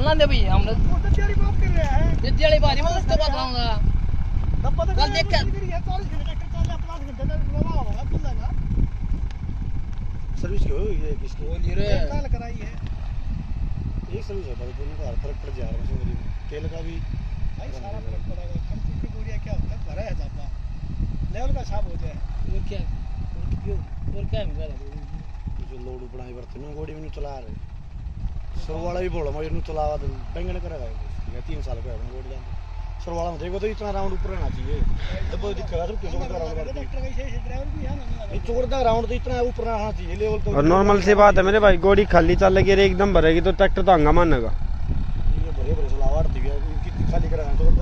चलना दे भैया हमने दद्दी वाली बात कर रहे हैं। दद्दी वाली बात मैं उसको बताऊंगा। तब पता कल देख के 40 घंटे ट्रैक्टर चल रहा 50 घंटे में लगा होगा खुल जाएगा। सर्विस क्यों ये किसकी बोलिए रे कल कराई है एक सर्विस है भाई दोनों का फर्क पड़ जा रहा है मेरी तेल का भी भाई सारा फर्क पड़ेगा। कम की बोरिया क्या होता है भरा है जापा लेवल का साफ हो जाए और क्या है जो लोड बनाई बरते ना गोड़ी में चला रहे सरवाला भी बोला मैं इन्हें चलावा दे बैंगन करेगा ये 3 साल का है गोड़ी जान सरवाला में देखो तो इतना राउंड ऊपर रहना चाहिए जब दिक्कत है तो किस का राउंड ट्रैक्टर का सही ड्राइवर भी है ना ये चोर का राउंड तो इतना ऊपर रहना चाहिए लेवल तो और नॉर्मल सी बात है मेरे भाई, गोड़ी खाली चल लगी एकदम भरेगी तो ट्रैक्टर तो हंगामा मानेगा। ये बड़े बड़े चलावा आती है कितनी खाली करा तो